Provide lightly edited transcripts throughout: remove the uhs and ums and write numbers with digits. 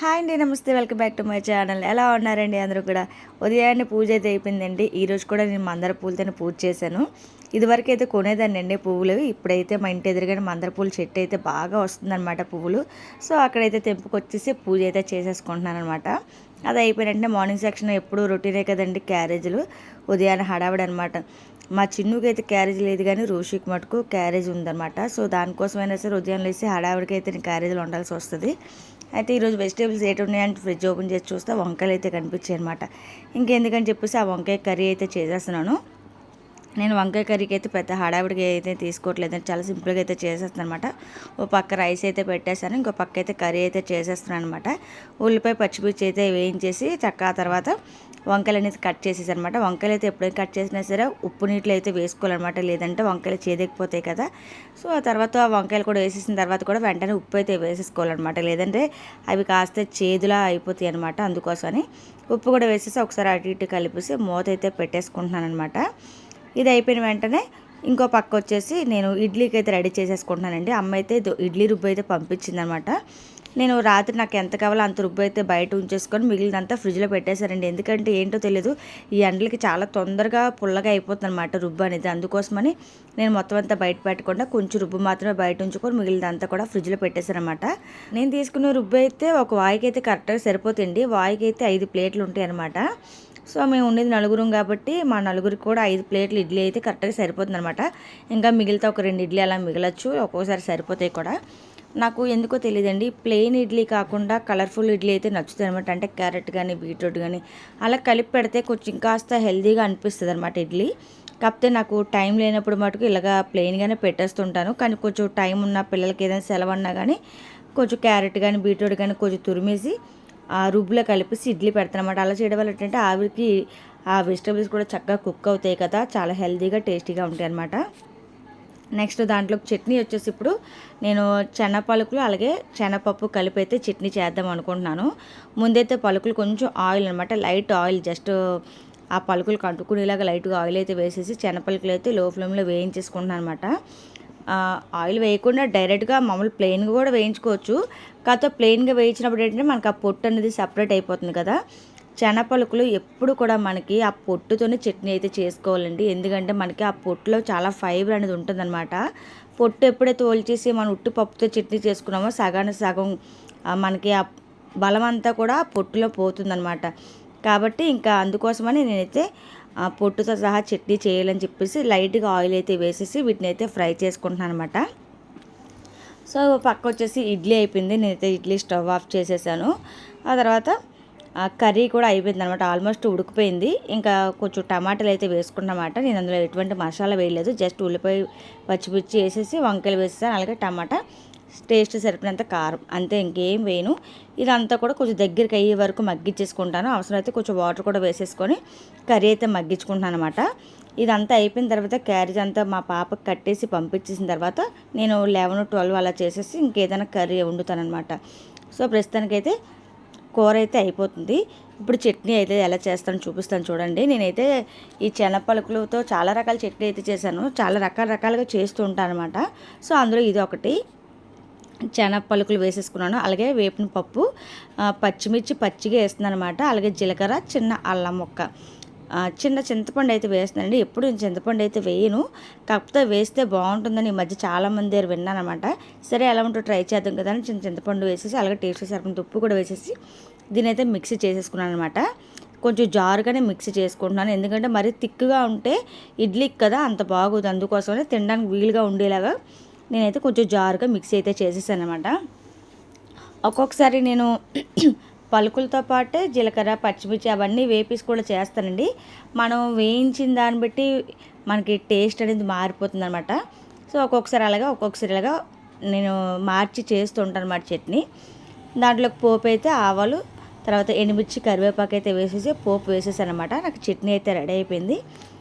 Hi అండి, నమస్తే. Welcome back to my channel. ఎలా ఉన్నారండి అందరూ కూడా? ఉదయాన్నే పూజ అయితే అయిపోయిందండి. ఈరోజు కూడా నేను మందార పూలతోనే పూజ చేశాను. ఇదివరకు అయితే కొనేదాన్ని అండి పువ్వులు. ఇప్పుడైతే మా ఇంటి ఎదురుగానే మందార పూల చెట్టు అయితే బాగా వస్తుందన్నమాట పువ్వులు. సో అక్కడైతే తెంపుకొచ్చేసి పూజ అయితే చేసేసుకుంటున్నాను అనమాట. అది అయిపోయినట్టే మార్నింగ్ సెక్షన్ ఎప్పుడు రొటీనే కదండి క్యారేజీలు. ఉదయాన్నే హడావిడి అనమాట. మా చిన్నుకి అయితే క్యారేజ్ లేదు కానీ రోషికి మటుకు క్యారేజ్ ఉందన్నమాట. సో దానికోసమైనా సరే ఉదయం లేసి హడావిడికి అయితే నేను క్యారేజీలు వండాల్సి వస్తుంది. అయితే ఈరోజు వెజిటేబుల్స్ ఏంటి ఉన్నాయంటే ఫ్రిడ్జ్ ఓపెన్ చేసి చూస్తే వంకాయలు అయితే కనిపించాయి అనమాట. ఇంకెందుకని చెప్పేసి ఆ వంకాయ కర్రీ అయితే చేసేస్తున్నాను. నేను వంకాయ కర్రీకి అయితే పెద్ద హడావిడిగా అయితే తీసుకోవట్లేదు, చాలా సింపుల్గా అయితే చేసేస్తున్నాను అనమాట. ఓ పక్క రైస్ అయితే పెట్టేశాను, ఇంకో పక్క అయితే కర్రీ అయితే చేసేస్తున్నాను అనమాట. ఉల్లిపాయ పచ్చిమిర్చి అయితే వేయించేసి చక్కగా తర్వాత వంకాయలు అనేది కట్ చేసేసి అనమాట. వంకాయలు అయితే ఎప్పుడైనా కట్ చేసినా సరే ఉప్పు నీటిలో అయితే వేసుకోవాలన్నమాట, లేదంటే వంకాయలు చేదెక్కిపోతాయి కదా. సో ఆ తర్వాత వంకాయలు కూడా వేసేసిన తర్వాత కూడా వెంటనే ఉప్పు అయితే వేసేసుకోవాలన్నమాట, లేదంటే అవి కాస్త చేదులా అయిపోతాయి అనమాట. అందుకోసమని ఉప్పు కూడా వేసేసి ఒకసారి అటు ఇటు కలిపేసి మూత అయితే పెట్టేసుకుంటున్నాను అనమాట. ఇది అయిపోయిన వెంటనే ఇంకో పక్క వచ్చేసి నేను ఇడ్లీకి అయితే రెడీ చేసేసుకుంటున్నానండి. అమ్మ అయితే ఇడ్లీ రుబ్బు అయితే పంపించిందనమాట. నేను రాత్రి నాకు ఎంత కావాలో అంత రుబ్బు అయితే బయట ఉంచేసుకొని మిగిలినంతా ఫ్రిడ్జ్లో పెట్టేశారండి. ఎందుకంటే ఏంటో తెలియదు, ఈ ఎండలకి చాలా తొందరగా పుల్లగా అయిపోతుంది అనమాట రుబ్బు అనేది. అందుకోసమని నేను మొత్తం అంతా బయట పెట్టకుండా కొంచెం రుబ్బు మాత్రమే బయట ఉంచుకొని మిగిలినంతా కూడా ఫ్రిడ్జ్లో పెట్టేశారనమాట. నేను తీసుకున్న రుబ్బు అయితే ఒక వాయికి అయితే కరెక్ట్గా సరిపోతుంది. వాయికి అయితే 5 ప్లేట్లు ఉంటాయి అనమాట. సో మేము ఉండేది నలుగురం కాబట్టి మా నలుగురికి కూడా 5 ప్లేట్లు ఇడ్లీ అయితే కరెక్ట్గా సరిపోతుంది అనమాట. ఇంకా మిగిలితే ఒక 2 ఇడ్లీ అలా మిగలచ్చు, ఒక్కోసారి సరిపోతాయి కూడా. నాకు ఎందుకో తెలియదండి, ప్లెయిన్ ఇడ్లీ కాకుండా కలర్ఫుల్ ఇడ్లీ అయితే నచ్చుతుంది అనమాట. అంటే క్యారెట్ కానీ బీట్రూట్ కానీ అలా కలిపి పెడితే కొంచెం కాస్త హెల్తీగా అనిపిస్తుంది అనమాట ఇడ్లీ. కాకపోతే నాకు టైం లేనప్పుడు మటుకు ఇలాగా ప్లెయిన్గానే పెట్టేస్తుంటాను. కానీ కొంచెం టైం ఉన్న పిల్లలకి ఏదైనా సెలవు అన్నా కానీ కొంచెం క్యారెట్ కానీ బీట్రూట్ కానీ కొంచెం తురిమేసి ఆ రుబ్బులో కలిపేసి ఇడ్లీ పెడతాను అనమాట. అలా చేయడం వల్ల ఏంటంటే ఆవిరికి ఆ వెజిటబుల్స్ కూడా చక్కగా కుక్ అవుతాయి కదా, చాలా హెల్తీగా టేస్టీగా ఉంటాయి అనమాట. నెక్స్ట్ దాంట్లోకి చట్నీ వచ్చేసి ఇప్పుడు నేను చెన పలుకులు అలాగే శనగపప్పు కలిపి అయితే చట్నీ చేద్దాం అనుకుంటున్నాను. ముందైతే పలుకులు కొంచెం ఆయిల్ అనమాట, లైట్ ఆయిల్ జస్ట్ ఆ పలుకులు కట్టుకునేలాగా లైట్గా ఆయిల్ అయితే వేసేసి శనగపలుకులు అయితే లో ఫ్లేమ్లో వేయించేసుకుంటున్నాను అనమాట. ఆయిల్ వేయకుండా డైరెక్ట్గా మామూలు ప్లెయిన్గా కూడా వేయించుకోవచ్చు. కాకపోతే ప్లెయిన్గా వేయించినప్పుడు ఏంటంటే మనకు ఆ పొట్టు అనేది సపరేట్ అయిపోతుంది కదా. శనగపలుకులు ఎప్పుడు కూడా మనకి ఆ పొట్టుతోనే చట్నీ అయితే చేసుకోవాలండి. ఎందుకంటే మనకి ఆ పొట్టులో చాలా ఫైబర్ అనేది ఉంటుందన్నమాట. పొట్టు ఎప్పుడైతే ఒలిచేసి మనం ఉట్టి పప్పుతో చట్నీ చేసుకున్నామో సగానికి సగం మనకి ఆ బలం అంతా కూడా పొట్టులో పోతుందన్నమాట. కాబట్టి ఇంకా అందుకోసమని నేనైతే పొట్టుతో సహా చట్నీ చేయాలని చెప్పేసి లైట్గా ఆయిల్ అయితే వేసేసి వీటిని అయితే ఫ్రై చేసుకుంటున్నాను అనమాట. సో పక్క వచ్చేసి ఇడ్లీ అయిపోయింది. నేనైతే ఇడ్లీ స్టవ్ ఆఫ్ చేసేసాను. ఆ తర్వాత కర్రీ కూడా అయిపోయింది అనమాట, ఆల్మోస్ట్ ఉడికిపోయింది. ఇంకా కొంచెం టమాటాలు అయితే వేసుకున్నమాట. నేను అందులో ఎటువంటి మసాలా వేయలేదు, జస్ట్ ఉల్లిపాయ పచ్చిమిర్చి వేసేసి వంకాయలు వేసేసాను, అలాగే టమాటా టేస్ట్ సరిపోయినంత కారం, అంతే, ఇంకేం వేయను. ఇదంతా కూడా కొంచెం దగ్గరికి అయ్యే వరకు మగ్గించేసుకుంటాను. అవసరమైతే కొంచెం వాటర్ కూడా వేసేసుకొని కర్రీ అయితే మగ్గించుకుంటాను అనమాట. ఇదంతా అయిపోయిన తర్వాత క్యారేజ్ అంతా మా పాపకి కట్టేసి పంపించేసిన తర్వాత నేను 11-12 అలా చేసేసి ఇంకేదైనా కర్రీ వండుతాను అనమాట. సో ప్రస్తుతానికైతే కూర అయితే అయిపోతుంది. ఇప్పుడు చట్నీ అయితే ఎలా చేస్తానో చూపిస్తాను చూడండి. నేనైతే ఈ శనగపలుకులతో చాలా రకాల చట్నీ అయితే చేశాను, చాలా రకాలుగా చేస్తూ ఉంటాను అనమాట. సో అందులో ఇది ఒకటి శనగపలుకులు వేసేసుకున్నాను, అలాగే వేపిన పప్పు, పచ్చిమిర్చి పచ్చిగా వేస్తున్నాను అనమాట, అలాగే జీలకర్ర, చిన్న అల్లం ముక్క, చిన్న చింతపండు అయితే వేస్తున్నానండి. ఎప్పుడు నేను చింతపండు అయితే వేయను, కాకపోతే వేస్తే బాగుంటుందని ఈ మధ్య చాలామంది దగ్గర విన్నాను అనమాట. సరే ఎలా ఉంటుందో ట్రై చేద్దాం కదా అని చిన్న చింతపండు వేసేసి అలాగే టేస్ట్ సరిపడినంత ఉప్పు కూడా వేసేసి దీని అయితే మిక్సీ చేసేసుకున్నాను అనమాట. కొంచెం జారుగానే మిక్సీ చేసుకుంటున్నాను, ఎందుకంటే మరీ థిక్గా ఉంటే ఇడ్లీకి కదా అంత బాగోదు. అందుకోసమే తినడానికి వీలుగా ఉండేలాగా నేనైతే కొంచెం జారుగా మిక్సీ అయితే చేసేసాను అనమాట. ఒక్కొక్కసారి నేను పలుకులతో పాటే జీలకర్ర పచ్చిమిర్చి అవన్నీ వేపేసి కూడా చేస్తానండి. మనం వేయించిన దాన్ని బట్టి మనకి టేస్ట్ అనేది మారిపోతుంది అనమాట. సో ఒక్కొక్కసారి ఇలాగా నేను మార్చి చేస్తూ ఉంటాను అన్నమాట చట్నీ. దాంట్లోకి పోపు అయితే ఆవాలు, తర్వాత ఎండుమిర్చి, కరివేపాకు అయితే వేసేసి పోపు వేసేసాను అనమాట. నాకు చట్నీ అయితే రెడీ అయిపోయింది.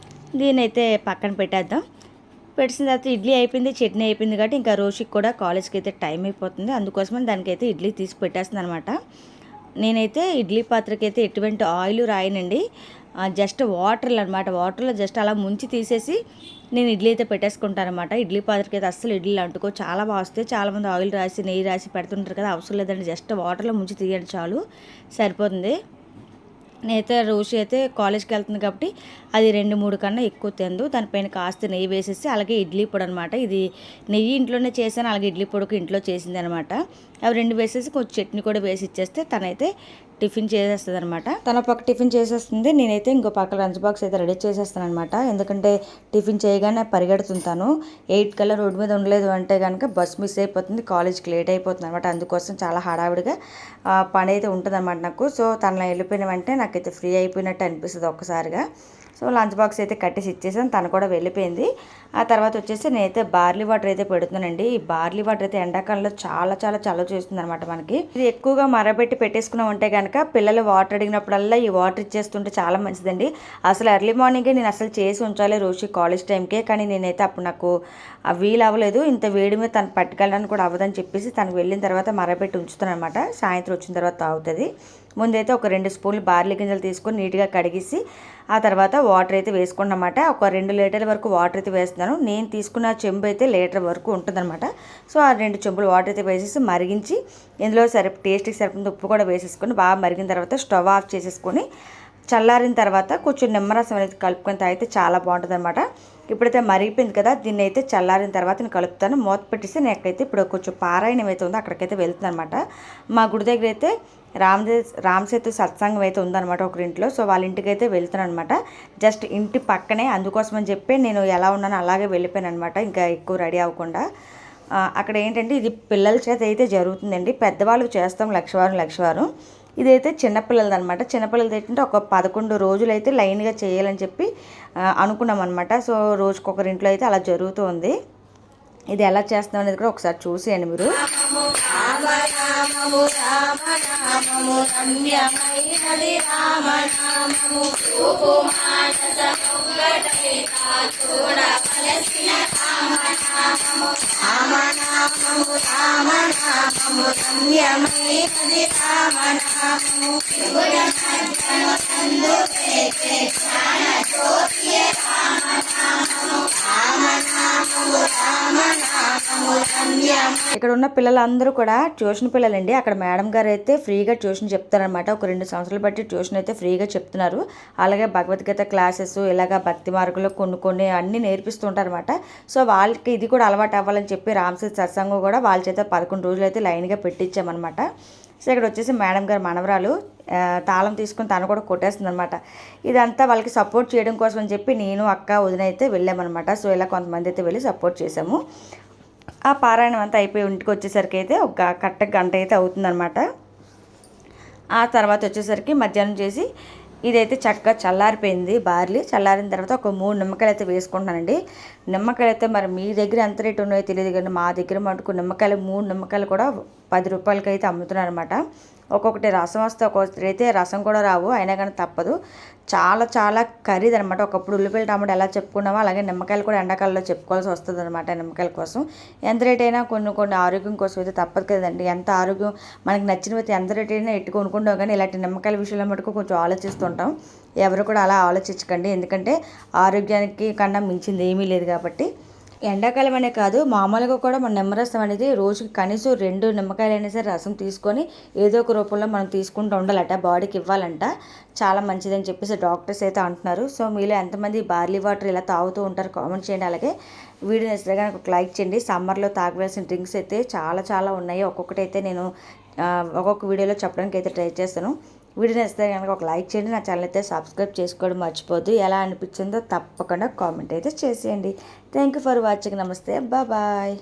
దీన్ని అయితే పక్కన పెట్టేద్దాం. పెట్టిన తర్వాత ఇడ్లీ అయిపోయింది, చట్నీ అయిపోయింది కాబట్టి ఇంకా రోషికి కూడా కాలేజ్కి అయితే టైం అయిపోతుంది. అందుకోసమని దానికైతే ఇడ్లీ తీసి పెట్టేస్తుంది అనమాట. నేనైతే ఇడ్లీ పాత్రకి అయితే ఎటువంటి ఆయిల్ రాయనండి. జస్ట్ వాటర్లో అనమాట, వాటర్లో జస్ట్ అలా ముంచి తీసేసి నేను ఇడ్లీ అయితే పెట్టేసుకుంటాను అనమాట. ఇడ్లీ పాత్రకి అయితే అస్సలు ఇడ్లీలు అంటుకో, చాలా బాగా వస్తాయి. చాలామంది ఆయిల్ రాసి నెయ్యి రాసి పెడుతుంటారు కదా, అవసరం లేదండి, జస్ట్ వాటర్లో ముంచి తీయండి చాలు, సరిపోతుంది. నేనైతే రోజు అయితే కాలేజ్కి వెళ్తుంది కాబట్టి అది 2-3 కన్నా ఎక్కువ తిందు. దానిపైన కాస్త నెయ్యి వేసేసి, అలాగే ఇడ్లీ పొడి అనమాట, ఇది నెయ్యి ఇంట్లోనే చేశాను, అలాగే ఇడ్లీ పొడికి ఇంట్లో చేసింది అనమాట. అవి 2 వేసేసి కొంచెం చట్నీ కూడా వేసి ఇచ్చేస్తే తనైతే టిఫిన్ చేసేస్తుంది అనమాట. తన పక్క టిఫిన్ చేసేస్తుంది, నేనైతే ఇంకో పక్క లంచ్ బాక్స్ అయితే రెడీ చేసేస్తాను అనమాట. ఎందుకంటే టిఫిన్ చేయగానే పరిగెడుతుంటాను, 8 కల్లా రోడ్డు మీద ఉండలేదు అంటే కనుక బస్ మిస్ అయిపోతుంది, కాలేజ్కి లేట్ అయిపోతుంది అనమాట. అందుకోసం చాలా హడావిడిగా పని అయితే ఉంటుంది అనమాట నాకు. సో తనలో వెళ్ళిపోయిన వెంటనే నాకైతే ఫ్రీ అయిపోయినట్టు అనిపిస్తుంది ఒక్కసారిగా. సో లంచ్ బాక్స్ అయితే కట్టేసి ఇచ్చేసాను, తను కూడా వెళ్ళిపోయింది. ఆ తర్వాత వచ్చేసి నేనైతే బార్లీ వాటర్ అయితే పెడుతున్నానండి. ఈ బార్లీ వాటర్ అయితే ఎండాకాలంలో చాలా చాలా చలవ చేస్తుంది అనమాట మనకి. ఇది ఎక్కువగా మరబెట్టి పెట్టేసుకున్నాం అంటే కనుక పిల్లలు వాటర్ అడిగినప్పుడల్లా ఈ వాటర్ ఇచ్చేస్తుంటే చాలా మంచిదండి. అసలు ఎర్లీ మార్నింగే నేను అసలు చేసి ఉంచాలి రోజు కాలేజ్ టైంకే, కానీ నేనైతే అప్పుడు నాకు వీలు అవ్వలేదు. ఇంత వేడి మీద తను పట్టుకెళ్ళడానికి కూడా అవ్వదని చెప్పేసి తనకు వెళ్ళిన తర్వాత మరబెట్టి ఉంచుతాను అనమాట. సాయంత్రం వచ్చిన తర్వాత తాగుతుంది. ముందైతే ఒక 2 స్పూన్లు బార్లీ గింజలు తీసుకొని నీట్గా కడిగేసి ఆ తర్వాత వాటర్ అయితే వేసుకున్నమాట. ఒక 2 లీటర్ల వరకు వాటర్ అయితే వేస్తున్నాను. నేను తీసుకున్న చెంబు అయితే లీటర్ వరకు ఉంటుందన్నమాట. సో ఆ 2 చెంబులు వాటర్ అయితే వేసేసి మరిగించి ఇందులో టేస్ట్కి సరిపోయిన ఉప్పు కూడా వేసేసుకొని బాగా మరిగిన తర్వాత స్టవ్ ఆఫ్ చేసేసుకొని చల్లారిన తర్వాత కొంచెం నిమ్మరసం అనేది కలుపుకొని తాగితే చాలా బాగుంటుంది అనమాట. ఇప్పుడైతే మరిగిపోయింది కదా, దీన్ని అయితే చల్లారిన తర్వాత నేను కలుపుతాను. మూత పెట్టేసి నేనైతే ఇప్పుడు కొంచెం పారాయణం అయితే ఉందో అక్కడికైతే వెళ్తుంది అనమాట. మా గుడి దగ్గర అయితే రామసేతు సత్సంగం అయితే ఉందన్నమాట ఒకరింట్లో. సో వాళ్ళ ఇంటికి అయితే వెళ్తాను అనమాట, జస్ట్ ఇంటి పక్కనే. అందుకోసం అని చెప్పి నేను ఎలా ఉన్నానో అలాగే వెళ్ళిపోయాను అనమాట, ఇంకా ఎక్కువ రెడీ అవ్వకుండా. అక్కడ ఏంటంటే ఇది పిల్లల చేత అయితే జరుగుతుందండి, పెద్దవాళ్ళు చేస్తాం లక్షవారం. ఇదైతే చిన్నపిల్లలది అనమాట. చిన్నపిల్లలది ఏంటంటే ఒక 11 రోజులు అయితే లైన్గా చేయాలని చెప్పి అనుకున్నాం అనమాట. సో రోజుకొకరింట్లో అయితే అలా జరుగుతూ ఉంది. ఇది ఎలా చేస్తాం అనేది కూడా ఒకసారి చూసేయండి మీరు. ఇక్కడ ఉన్న పిల్లలందరూ కూడా ట్యూషన్ పిల్లలండి. అక్కడ మేడం గారు అయితే ఫ్రీగా ట్యూషన్ చెప్తారనమాట. ఒక 2 సంవత్సరాలు బట్టి ట్యూషన్ అయితే ఫ్రీగా చెప్తున్నారు. అలాగే భగవద్గీత క్లాసెస్, ఇలాగ భక్తి మార్గంలో కొన్ని అన్నీ నేర్పిస్తుంటారనమాట. సో వాళ్ళకి ఇది కూడా అలవాటు అవ్వాలని చెప్పి రామసేతు సత్సంగం కూడా వాళ్ళ చేత 11 రోజులు అయితే లైన్గా పెట్టించామన్నమాట. సో ఇక్కడ వచ్చేసి మేడం గారు మనవరాలు తాళం తీసుకుని తను కూడా కొట్టేస్తుంది అనమాట. ఇదంతా వాళ్ళకి సపోర్ట్ చేయడం కోసం అని చెప్పి నేను అక్క వదిన అయితే వెళ్ళామన్నమాట. సో ఇలా కొంతమంది అయితే వెళ్ళి సపోర్ట్ చేసాము. ఆ పారాయణం అంతా అయిపోయి ఇంటికి వచ్చేసరికి అయితే ఒక గంట అయితే అవుతుందన్నమాట. ఆ తర్వాత వచ్చేసరికి మధ్యాహ్నం చేసి ఇదైతే చక్కగా చల్లారిపోయింది బార్లీ. చల్లారిన తర్వాత ఒక 3 నిమ్మకాయలు అయితే వేసుకుంటానండి. నిమ్మకాయలు అయితే మరి మీ దగ్గర ఎంత రేటు ఉన్నాయో తెలియదు, కానీ మా దగ్గర మటుకు నిమ్మకాయలు 3 నిమ్మకాయలు కూడా 10 రూపాయలకి అయితే అమ్ముతున్నారు అనమాట. ఒక్కొక్కటి రసం వస్తే ఒక్కొక్కటి అయితే రసం కూడా రావు, అయినా కానీ తప్పదు. చాలా చాలా ఖరీదు అనమాట. ఒకప్పుడు ఉల్లిపాయలు టమాటా ఎలా చెప్పుకున్నామో అలాగే నిమ్మకాయలు కూడా ఎండాకాలంలో చెప్పుకోవాల్సి వస్తుంది అనమాట. నిమ్మకాయల కోసం ఎంత రేట్ అయినా కొన్ని ఆరోగ్యం కోసం అయితే తప్పదు కదండి. ఎంత ఆరోగ్యం మనకి నచ్చినవి ఎంత రేట్ అయినా ఎట్టు కొనుక్కుంటాం, కానీ ఇలాంటి నిమ్మకాయల విషయంలో మటుకు కొంచెం ఆలోచిస్తుంటాం. ఎవరు కూడా అలా ఆలోచించకండి, ఎందుకంటే ఆరోగ్యానికి కన్నా మించింది ఏమీ లేదు కాబట్టి. ఎండాకాలం అనే కాదు, మామూలుగా కూడా మన నిమ్మరసం అనేది రోజుకి కనీసం 2 నిమ్మకాయలైనా సరే రసం తీసుకొని ఏదో ఒక రూపంలో మనం తీసుకుంటూ ఉండాలట, బాడీకి ఇవ్వాలంట. చాలా మంచిదని చెప్పేసి డాక్టర్స్ అయితే అంటున్నారు. సో మీలో ఎంతమంది బార్లీ వాటర్ ఇలా తాగుతూ ఉంటారు కామెంట్ చేయండి. అలాగే వీడియో నచ్చితే కనుక ఒక లైక్ చేయండి. సమ్మర్లో తాగవలసిన డ్రింక్స్ అయితే చాలా చాలా ఉన్నాయి. ఒక్కొక్కటి అయితే నేను ఒక్కొక్క వీడియోలో చెప్పడానికి అయితే ట్రై చేస్తాను. వీడియో నచ్చితే కనుక ఒక లైక్ చేయండి. నా ఛానల్ అయితే సబ్స్క్రైబ్ చేసుకోవడం మర్చిపోద్దు. ఎలా అనిపించిందో తప్పకుండా కామెంట్ అయితే చేసేయండి. Thank you for watching. నమస్తే, బాయ్.